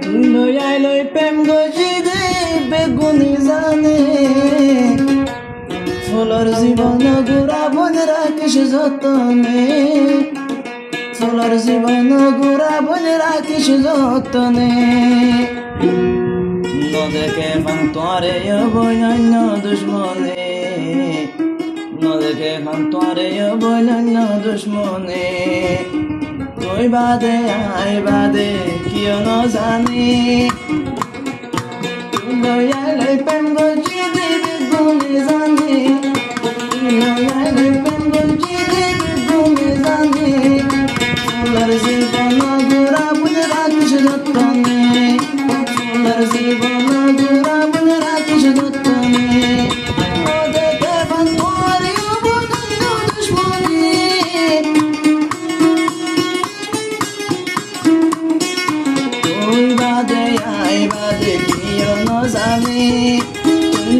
লই লই প্রেম গজি দে বেগুনি জানে ফুলর জীবন গুড়া বন রাখিস যতনে ফুলর জীবন গুড়া বন রাখিস যতনে নদেকে ফান তোরে বন্য দুশ্মনে নদেকে ফান তোরে বন্য দুশ্মনে তুই বাদে আই বাদে কিয় নজানি লয়ালে প্রেম গজি দিবি গুণে জানি লয়ালে প্রেম গজি দিবি গুণে জানি ফুলার জীবন গুড়া বুনে রাখিস যতনে ফুলার জীবন গুড়া বুনে রাখিস যতনে ওদেরকে বান্ধরে বদন্য দুশ্মনী তুই বাদে আই বাদে কিয় নজানি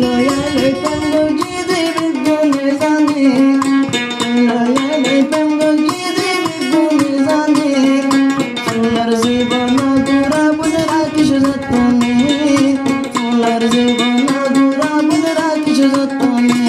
লয়ালে প্রেম গজি দিবি গুণে জানি লয়ালে প্রেম গজি দিবি গুণে জানি ফুলার জীবন গুড়া বুনে রাখিস যতনে ফুলার জীবন গুড়া বুনে রাখিস যতনে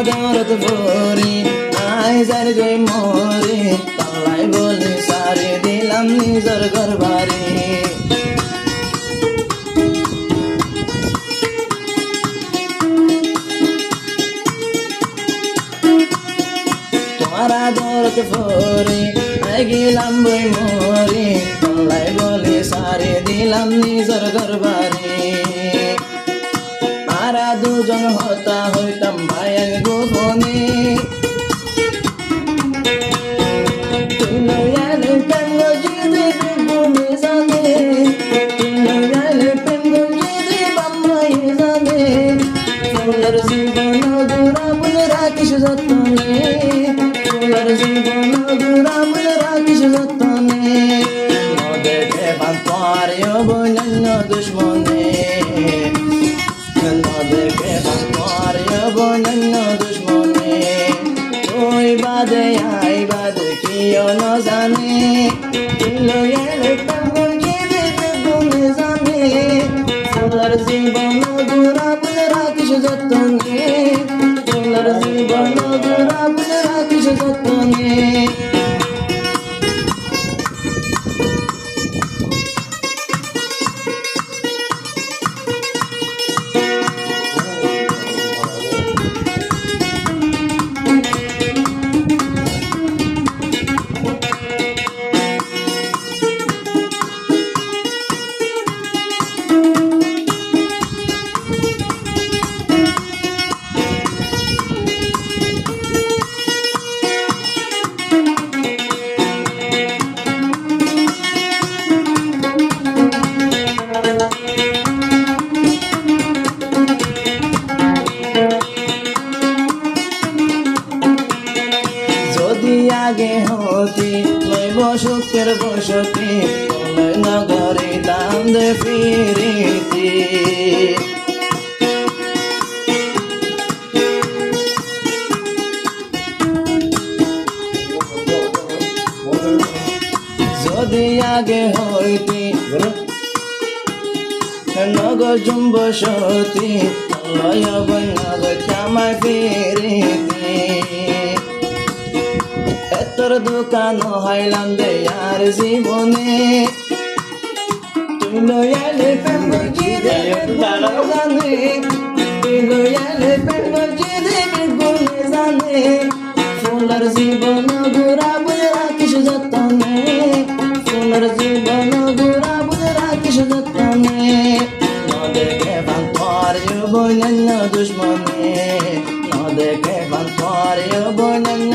দরদ ভরে আই যার গই মোরে তালাই বলে সারে দিলাম নিজর গরবারে তোমারা দরদ ভরে আই গেলাম বই মোরে তালাই বলে সারে দিলাম নিজর গরবারে আরা দুজন হতা হইতাম ভাইয়ের গোপনে তুই লয়ালে প্রেম গজি দিবি গুণে জানে তুই লয়ালে প্রেম গজি দিবাম মায়ে জানে ফুলার জীবন গুড়া বুনে রাখিস যতনে ফুলার জীবন গুড়া বুনে রাখিস যতনে নদেকে বান্তরে বন্য দুশ্মনে নদেকে বান্তরে বন্য দুশ্মনে তুই বাদে আই বাদে কিয় নজানে লয়ালে প্রেম গজি দিবি গুণে জানে ফুলার জীবন গুড়া বুনে রাখিস যতনে ফুলার জীবন গুড়া বুনে রাখিস যতনে আগে হতি লইব সুখের বসতি নগরে দাম দে ফিরিতি যদি আগে হইতি নগর জুম্ব সতি লয় বন্যগর কামায় ফিরিতি তোর দোকান হাইলাম দে আর জীবনে তুই লয়ালে প্রেম গজি দিবি জানে তুই লয়ালে প্রেম গজি দিবি গুণে জানে ফুলার জীবন গুড়া বুনে রাখিস যতনে ফুলার জীবন গুড়া বুনে রাখিস যতনে নদেকে বান্তরে বন্য দুশ্মনে নদেকে বান্তরে বন্য